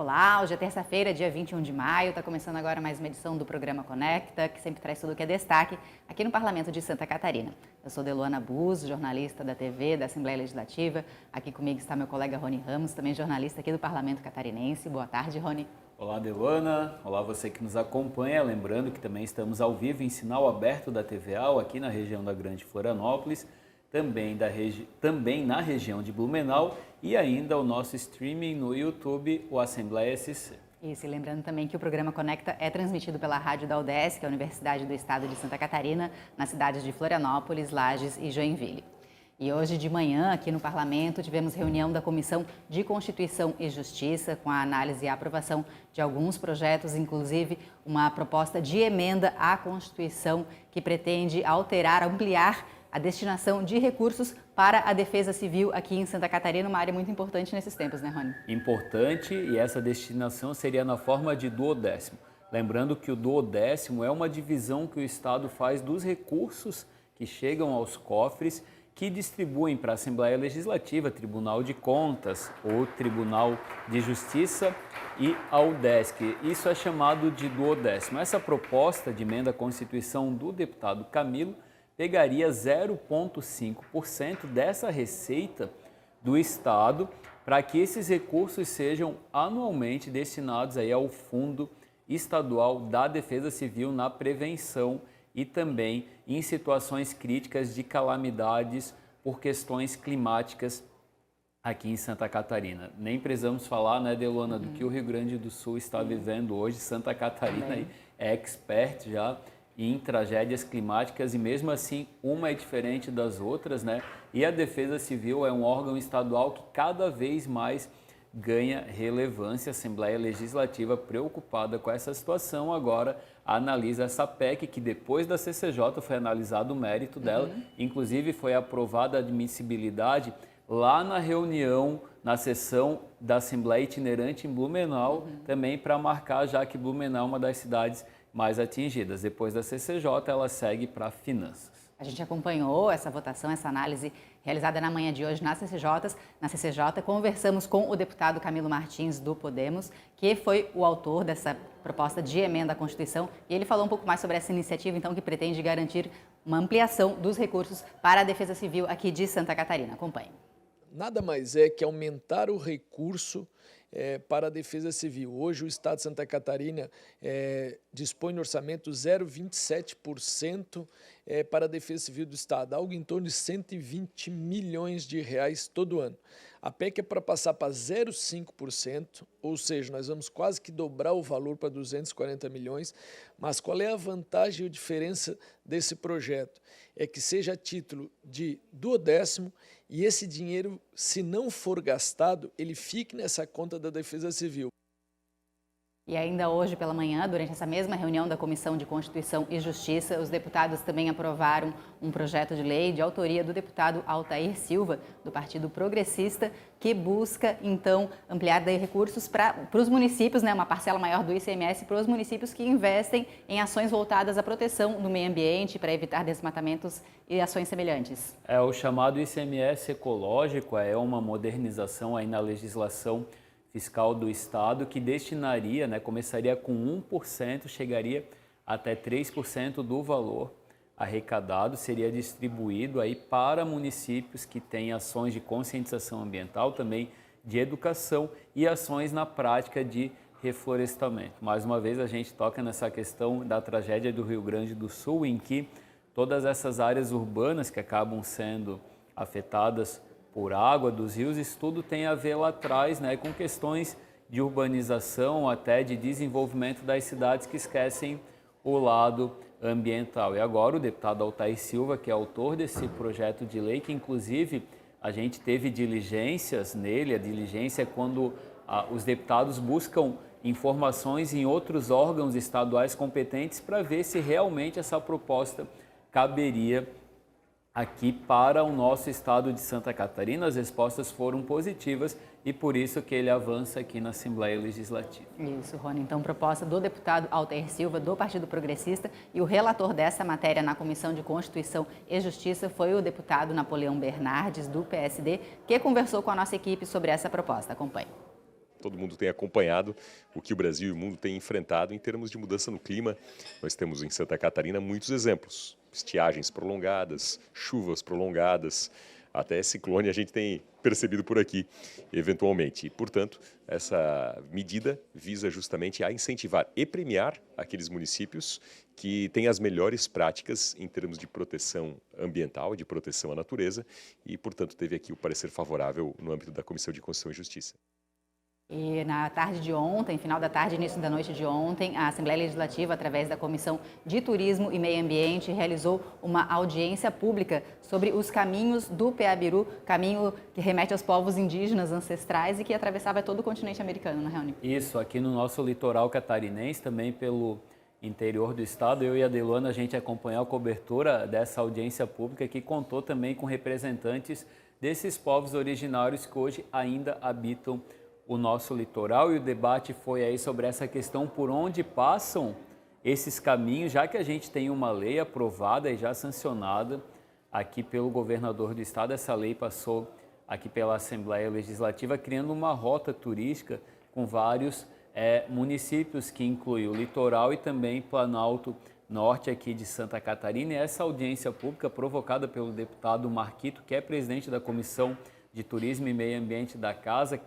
Olá, hoje é terça-feira, dia 21 de maio, está começando agora mais uma edição do programa Conecta, que sempre traz tudo o que é destaque aqui no Parlamento de Santa Catarina. Eu sou Deluana Bus, jornalista da TV, da Assembleia Legislativa. Aqui comigo está meu colega Rony Ramos, também jornalista aqui do Parlamento Catarinense. Boa tarde, Rony. Olá, Deluana. Olá, você que nos acompanha. Lembrando que também estamos ao vivo em sinal aberto da TVA aqui na região da Grande Florianópolis, também na região de Blumenau e ainda o nosso streaming no YouTube, o Assembleia SC. Isso, e lembrando também que o programa Conecta é transmitido pela rádio da UDESC, que é a Universidade do Estado de Santa Catarina, nas cidades de Florianópolis, Lages e Joinville. E hoje de manhã, aqui no Parlamento, tivemos reunião da Comissão de Constituição e Justiça com a análise e a aprovação de alguns projetos, inclusive uma proposta de emenda à Constituição que pretende alterar, ampliar a destinação de recursos para a Defesa Civil aqui em Santa Catarina, uma área muito importante nesses tempos, né, Rony? Importante, e essa destinação seria na forma de duodécimo. Lembrando que o duodécimo é uma divisão que o Estado faz dos recursos que chegam aos cofres, que distribuem para a Assembleia Legislativa, Tribunal de Contas ou Tribunal de Justiça e ao UDESC. Isso é chamado de duodécimo. Essa proposta de emenda à Constituição do deputado Camilo pegaria 0,5% dessa receita do Estado para que esses recursos sejam anualmente destinados aí ao Fundo Estadual da Defesa Civil na prevenção e também em situações críticas de calamidades por questões climáticas aqui em Santa Catarina. Nem precisamos falar, né, Deluana, do que o Rio Grande do Sul está vivendo hoje. Santa Catarina é expert já em tragédias climáticas e mesmo assim uma é diferente das outras, né? E a Defesa Civil é um órgão estadual que cada vez mais ganha relevância. A Assembleia Legislativa, preocupada com essa situação, agora analisa essa PEC, que depois da CCJ foi analisado o mérito dela, inclusive foi aprovada a admissibilidade lá na reunião, na sessão da Assembleia Itinerante em Blumenau, também para marcar, já que Blumenau é uma das cidades mais atingidas. Depois da CCJ, ela segue para finanças. A gente acompanhou essa votação, essa análise realizada na manhã de hoje na CCJ. Conversamos com o deputado Camilo Martins, do Podemos, que foi o autor dessa proposta de emenda à Constituição. E ele falou um pouco mais sobre essa iniciativa, então, que pretende garantir uma ampliação dos recursos para a Defesa Civil aqui de Santa Catarina. Acompanhe. Nada mais é que aumentar o recurso para a Defesa Civil. Hoje o Estado de Santa Catarina dispõe no orçamento 0,27% para a Defesa Civil do Estado, algo em torno de 120 milhões de reais todo ano. A PEC é para passar para 0,5%, ou seja, nós vamos quase que dobrar o valor para 240 milhões, mas qual é a vantagem e a diferença desse projeto? É que seja a título de duodécimo e esse dinheiro, se não for gastado, ele fique nessa conta da Defesa Civil. E ainda hoje pela manhã, durante essa mesma reunião da Comissão de Constituição e Justiça, os deputados também aprovaram um projeto de lei de autoria do deputado Altair Silva, do Partido Progressista, que busca, então, ampliar daí recursos para os municípios, né, uma parcela maior do ICMS para os municípios que investem em ações voltadas à proteção do meio ambiente, para evitar desmatamentos e ações semelhantes. É o chamado ICMS ecológico, é uma modernização aí na legislação fiscal do Estado, que destinaria, né, começaria com 1%, chegaria até 3% do valor arrecadado, seria distribuído aí para municípios que têm ações de conscientização ambiental, também de educação e ações na prática de reflorestamento. Mais uma vez a gente toca nessa questão da tragédia do Rio Grande do Sul, em que todas essas áreas urbanas que acabam sendo afetadas por água dos rios, isso tudo tem a ver lá atrás, né, com questões de urbanização, até de desenvolvimento das cidades que esquecem o lado ambiental. E agora o deputado Altair Silva, que é autor desse projeto de lei, que inclusive a gente teve diligências nele, a diligência é quando os deputados buscam informações em outros órgãos estaduais competentes para ver se realmente essa proposta caberia aqui para o nosso estado de Santa Catarina. As respostas foram positivas e por isso que ele avança aqui na Assembleia Legislativa. Isso, Rony. Então, proposta do deputado Altair Silva, do Partido Progressista, e o relator dessa matéria na Comissão de Constituição e Justiça foi o deputado Napoleão Bernardes, do PSD, que conversou com a nossa equipe sobre essa proposta. Acompanhe. todo mundo tem acompanhado o que o Brasil e o mundo têm enfrentado em termos de mudança no clima. Nós temos em Santa Catarina muitos exemplos, estiagens prolongadas, chuvas prolongadas, até ciclone a gente tem percebido por aqui, eventualmente. E, portanto, essa medida visa justamente a incentivar e premiar aqueles municípios que têm as melhores práticas em termos de proteção ambiental, de proteção à natureza, e, portanto, teve aqui o parecer favorável no âmbito da Comissão de Constituição e Justiça. E na tarde de ontem, final da tarde, início da noite de ontem, a Assembleia Legislativa, através da Comissão de Turismo e Meio Ambiente, realizou uma audiência pública sobre os caminhos do Peabiru, caminho que remete aos povos indígenas ancestrais e que atravessava todo o continente americano, na reunião. Isso, aqui no nosso litoral catarinense, também pelo interior do estado, eu e a Delona, a gente acompanhou a cobertura dessa audiência pública que contou também com representantes desses povos originários que hoje ainda habitam o nosso litoral, e o debate foi aí sobre essa questão por onde passam esses caminhos, já que a gente tem uma lei aprovada e já sancionada aqui pelo governador do estado. Essa lei passou aqui pela Assembleia Legislativa, criando uma rota turística com vários municípios, que inclui o litoral e também Planalto Norte aqui de Santa Catarina. E essa audiência pública, provocada pelo deputado Marquito, que é presidente da Comissão de Turismo e Meio Ambiente da Casa,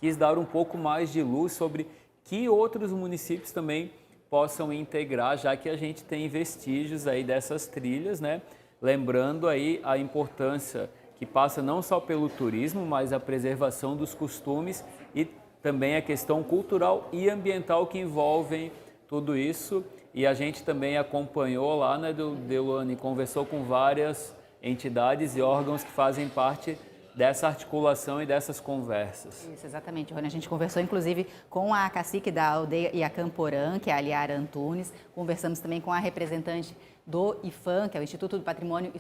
quis dar um pouco mais de luz sobre que outros municípios também possam integrar, já que a gente tem vestígios aí dessas trilhas, né? Lembrando aí a importância que passa não só pelo turismo, mas a preservação dos costumes e também a questão cultural e ambiental que envolvem tudo isso. E a gente também acompanhou lá, né, Delane, conversou com várias entidades e órgãos que fazem parte dessa articulação e dessas conversas. Isso, exatamente, Rony. A gente conversou, inclusive, com a cacique da aldeia Iacamporã, que é a Liara Antunes. Conversamos também com a representante do IPHAN, que é o Instituto do Patrimônio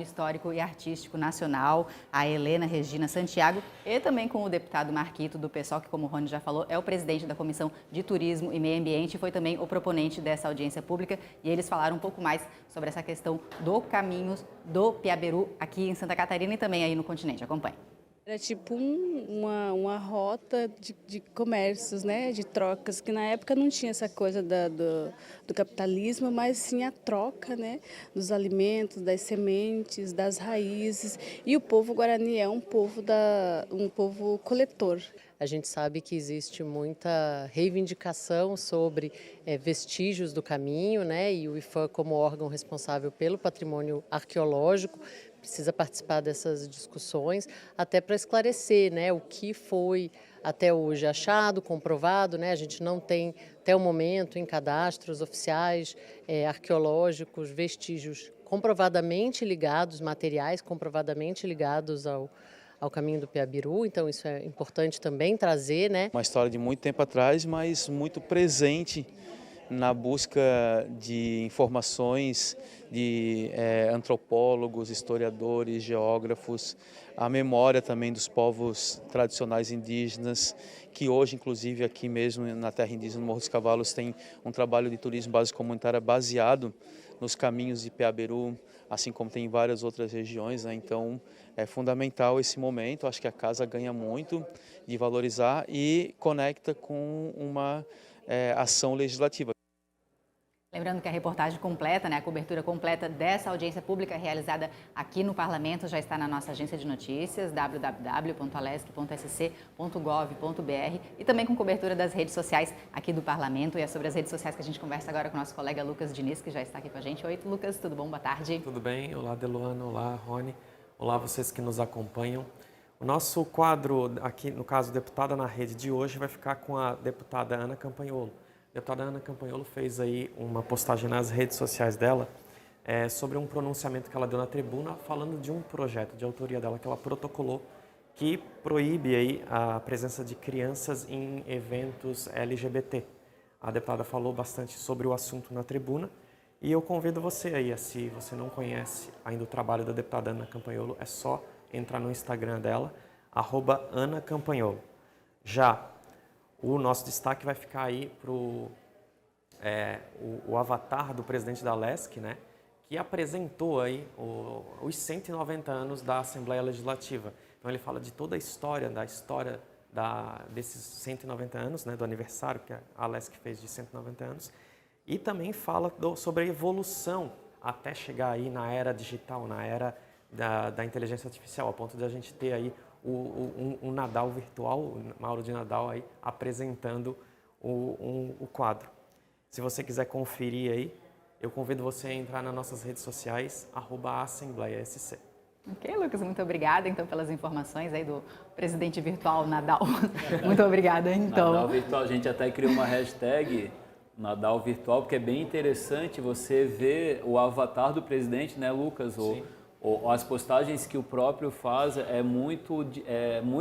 Histórico e Artístico Nacional, a Helena Regina Santiago, e também com o deputado Marquito, do PSOL, que, como o Rony já falou, é o presidente da Comissão de Turismo e Meio Ambiente e foi também o proponente dessa audiência pública. E eles falaram um pouco mais sobre essa questão do caminhos do Peabiru aqui em Santa Catarina e também aí no continente. Acompanhe. Era tipo uma rota de comércios, né, de trocas, que na época não tinha essa coisa do capitalismo, mas sim a troca, né, dos alimentos, das sementes, das raízes. E o povo guarani é um povo coletor. A gente sabe que existe muita reivindicação sobre vestígios do caminho, né, e o IPHAN, como órgão responsável pelo patrimônio arqueológico, precisa participar dessas discussões, até para esclarecer, né, o que foi até hoje achado, comprovado, né? A gente não tem, até o momento, em cadastros oficiais arqueológicos, vestígios comprovadamente ligados, materiais comprovadamente ligados ao caminho do Peabiru, então isso é importante também trazer, né? Uma história de muito tempo atrás, mas muito presente na busca de informações de antropólogos, historiadores, geógrafos, a memória também dos povos tradicionais indígenas, que hoje, inclusive, aqui mesmo na terra indígena, no Morro dos Cavalos, tem um trabalho de turismo básico comunitário baseado nos caminhos de Peabiru, assim como tem em várias outras regiões, né? Então, é fundamental esse momento, acho que a casa ganha muito de valorizar e conecta com uma ação legislativa. Lembrando que a reportagem completa, né, a cobertura completa dessa audiência pública realizada aqui no Parlamento já está na nossa agência de notícias, www.alesc.sc.gov.br, e também com cobertura das redes sociais aqui do Parlamento. E é sobre as redes sociais que a gente conversa agora com o nosso colega Lucas Diniz, que já está aqui com a gente. Oi, Lucas, tudo bom? Boa tarde. Tudo bem? Olá, Deluana. Olá, Rony. Olá, vocês que nos acompanham. O nosso quadro aqui, no caso, Deputada na Rede de hoje, vai ficar com a deputada Ana Campanholo. A deputada Ana Campanholo fez aí uma postagem nas redes sociais dela sobre um pronunciamento que ela deu na tribuna, falando de um projeto de autoria dela que ela protocolou, que proíbe aí a presença de crianças em eventos LGBT. A deputada falou bastante sobre o assunto na tribuna e eu convido você aí, se você não conhece ainda o trabalho da deputada Ana Campanholo, é só entrar no Instagram dela, @AnaCampanholo. Já o nosso destaque vai ficar aí para o avatar do presidente da Alesc, né, que apresentou aí os 190 anos da Assembleia Legislativa. Então ele fala de toda a história, da história desses 190 anos, né, do aniversário que a Alesc fez de 190 anos, e também fala sobre a evolução até chegar aí na era digital, na era da inteligência artificial, a ponto de a gente ter aí um Nadal virtual, o Mauro de Nadal aí apresentando o quadro. Se você quiser conferir aí, eu convido você a entrar nas nossas redes sociais, @AssembleiaSC. Ok, Lucas, muito obrigada então pelas informações aí do presidente virtual Nadal. Muito obrigada, então. Nadal virtual, a gente até criou uma hashtag Nadal virtual, porque é bem interessante você ver o avatar do presidente, né, Lucas? As postagens que o próprio faz é muito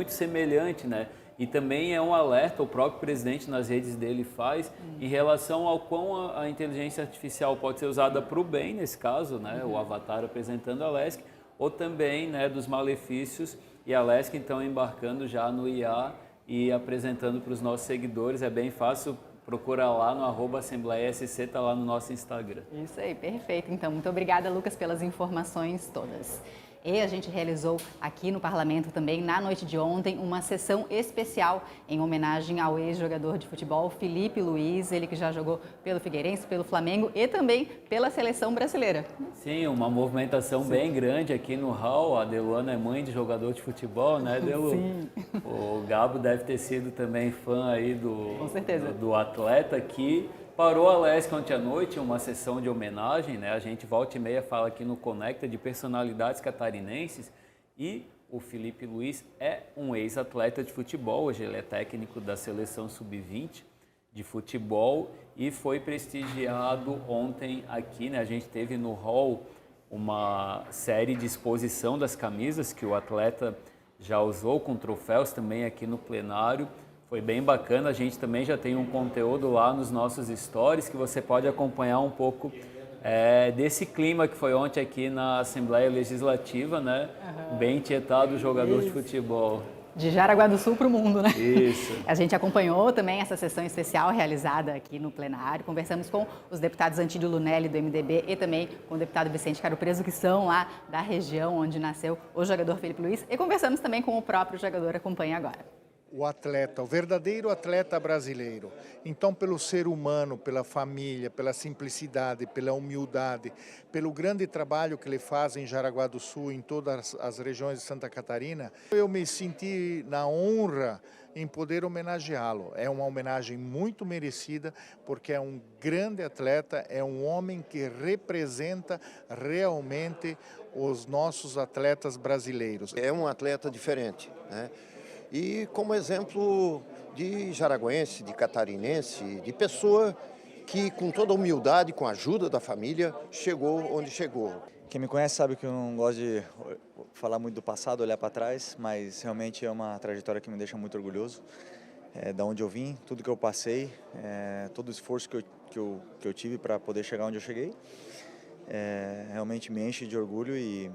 semelhante, né? E também é um alerta, o próprio presidente nas redes dele faz, em relação ao quão a inteligência artificial pode ser usada para o bem, nesse caso, né? O avatar apresentando a Alesc, ou também, né, dos malefícios, e a Alesc então embarcando já no IA e apresentando para os nossos seguidores. É bem fácil, procura lá no @AssembleiaSC, está lá no nosso Instagram. Isso aí, perfeito. Então, muito obrigada, Lucas, pelas informações todas. E a gente realizou aqui no Parlamento também, na noite de ontem, uma sessão especial em homenagem ao ex-jogador de futebol Filipe Luiz, ele que já jogou pelo Figueirense, pelo Flamengo e também pela seleção brasileira. Sim, uma movimentação bem grande aqui no hall. A Deluana é mãe de jogador de futebol, né, Delu? Sim. O Gabo deve ter sido também fã aí Com certeza. do atleta aqui. Parou a Alesc ontem à noite, uma sessão de homenagem, né? A gente volta e meia fala aqui no Conecta de personalidades catarinenses, e o Filipe Luiz é um ex-atleta de futebol. Hoje ele é técnico da seleção sub-20 de futebol e foi prestigiado ontem aqui, né? A gente teve no hall uma série de exposição das camisas que o atleta já usou, com troféus também aqui no plenário. Foi bem bacana, a gente também já tem um conteúdo lá nos nossos stories que você pode acompanhar um pouco desse clima que foi ontem aqui na Assembleia Legislativa, né? Bem tietado o jogador de futebol. De Jaraguá do Sul para o mundo, né? Isso. A gente acompanhou também essa sessão especial realizada aqui no plenário. Conversamos com os deputados Antídio Lunelli, do MDB, e também com o deputado Vicente Caro Preso, que são lá da região onde nasceu o jogador Filipe Luiz. E conversamos também com o próprio jogador. Acompanhe agora. O atleta, o verdadeiro atleta brasileiro. Então, pelo ser humano, pela família, pela simplicidade, pela humildade, pelo grande trabalho que ele faz em Jaraguá do Sul, em todas as regiões de Santa Catarina, eu me senti na honra em poder homenageá-lo. É uma homenagem muito merecida, porque é um grande atleta, é um homem que representa realmente os nossos atletas brasileiros. É um atleta diferente, né? E como exemplo de jaraguense, de catarinense, de pessoa que com toda humildade, com a ajuda da família, chegou onde chegou. Quem me conhece sabe que eu não gosto de falar muito do passado, olhar para trás, mas realmente é uma trajetória que me deixa muito orgulhoso. Da onde eu vim, tudo que eu passei, todo o esforço que eu tive para poder chegar onde eu cheguei, realmente me enche de orgulho e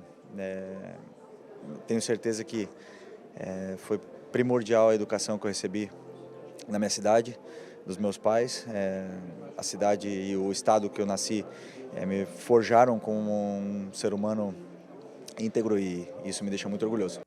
tenho certeza que foi primordial a educação que eu recebi na minha cidade, dos meus pais. A cidade e o estado que eu nasci me forjaram como um ser humano íntegro e isso me deixa muito orgulhoso.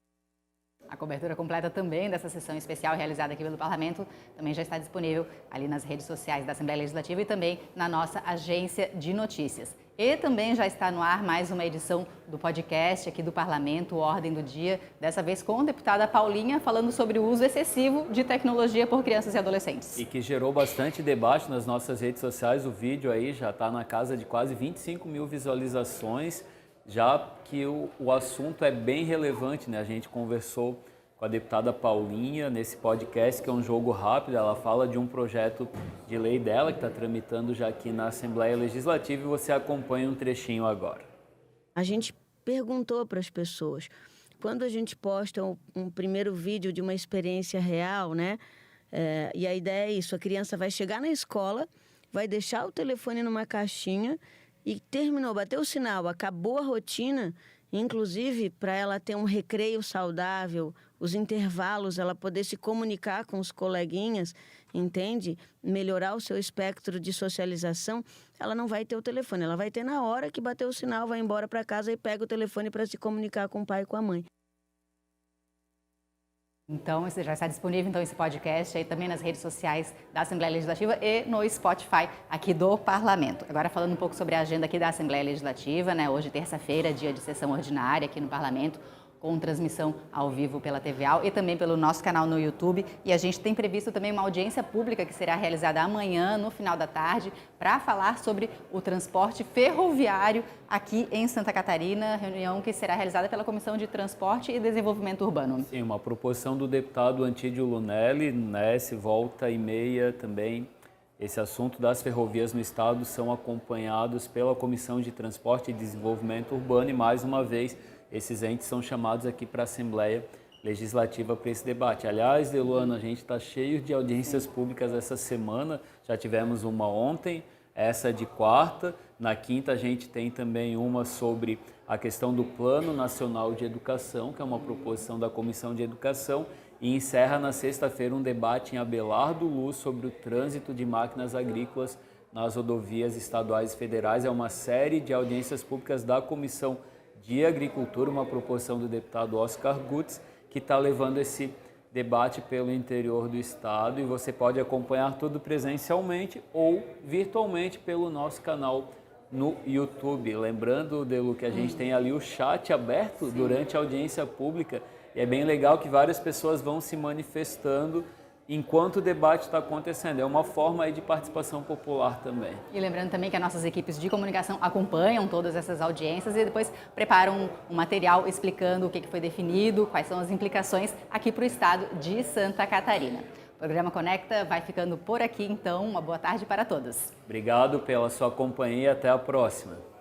A cobertura completa também dessa sessão especial realizada aqui pelo Parlamento também já está disponível ali nas redes sociais da Assembleia Legislativa e também na nossa agência de notícias. E também já está no ar mais uma edição do podcast aqui do Parlamento, Ordem do Dia, dessa vez com a deputada Paulinha, falando sobre o uso excessivo de tecnologia por crianças e adolescentes. E que gerou bastante debate nas nossas redes sociais. O vídeo aí já está na casa de quase 25 mil visualizações, já que o assunto é bem relevante, né? A gente conversou com a deputada Paulinha nesse podcast, que é um jogo rápido. Ela fala de um projeto de lei dela que está tramitando já aqui na Assembleia Legislativa, e você acompanha um trechinho agora. A gente perguntou para as pessoas, quando a gente posta um primeiro vídeo de uma experiência real, né? E a ideia é isso, a criança vai chegar na escola, vai deixar o telefone numa caixinha e terminou, bateu o sinal, acabou a rotina, inclusive para ela ter um recreio saudável, os intervalos, ela poder se comunicar com os coleguinhas, entende? Melhorar o seu espectro de socialização, ela não vai ter o telefone, ela vai ter na hora que bateu o sinal, vai embora para casa e pega o telefone para se comunicar com o pai e com a mãe. Então, já está disponível então, esse podcast aí também nas redes sociais da Assembleia Legislativa e no Spotify aqui do Parlamento. Agora falando um pouco sobre a agenda aqui da Assembleia Legislativa, né? Hoje, terça-feira, dia de sessão ordinária aqui no Parlamento, com transmissão ao vivo pela TVA e também pelo nosso canal no YouTube. E a gente tem previsto também uma audiência pública que será realizada amanhã, no final da tarde, para falar sobre o transporte ferroviário aqui em Santa Catarina, reunião que será realizada pela Comissão de Transporte e Desenvolvimento Urbano. Sim, uma proposição do deputado Antídio Lunelli, nesse volta e meia também. Esse assunto das ferrovias no estado são acompanhados pela Comissão de Transporte e Desenvolvimento Urbano e, mais uma vez, esses entes são chamados aqui para a Assembleia Legislativa para esse debate. Aliás, Deluana, a gente está cheio de audiências públicas essa semana, já tivemos uma ontem, essa de quarta. Na quinta a gente tem também uma sobre a questão do Plano Nacional de Educação, que é uma proposição da Comissão de Educação, e encerra na sexta-feira um debate em Abelardo Luz sobre o trânsito de máquinas agrícolas nas rodovias estaduais e federais. É uma série de audiências públicas da Comissão de Agricultura, uma proposição do deputado Oscar Gutz, que está levando esse debate pelo interior do estado, e você pode acompanhar tudo presencialmente ou virtualmente pelo nosso canal no YouTube. Lembrando, Delu, que a gente tem ali o chat aberto durante a audiência pública, e é bem legal que várias pessoas vão se manifestando enquanto o debate está acontecendo. É uma forma aí de participação popular também. E lembrando também que as nossas equipes de comunicação acompanham todas essas audiências e depois preparam um material explicando o que foi definido, quais são as implicações aqui para o estado de Santa Catarina. O programa Conecta vai ficando por aqui, então. Uma boa tarde para todos. Obrigado pela sua companhia e até a próxima.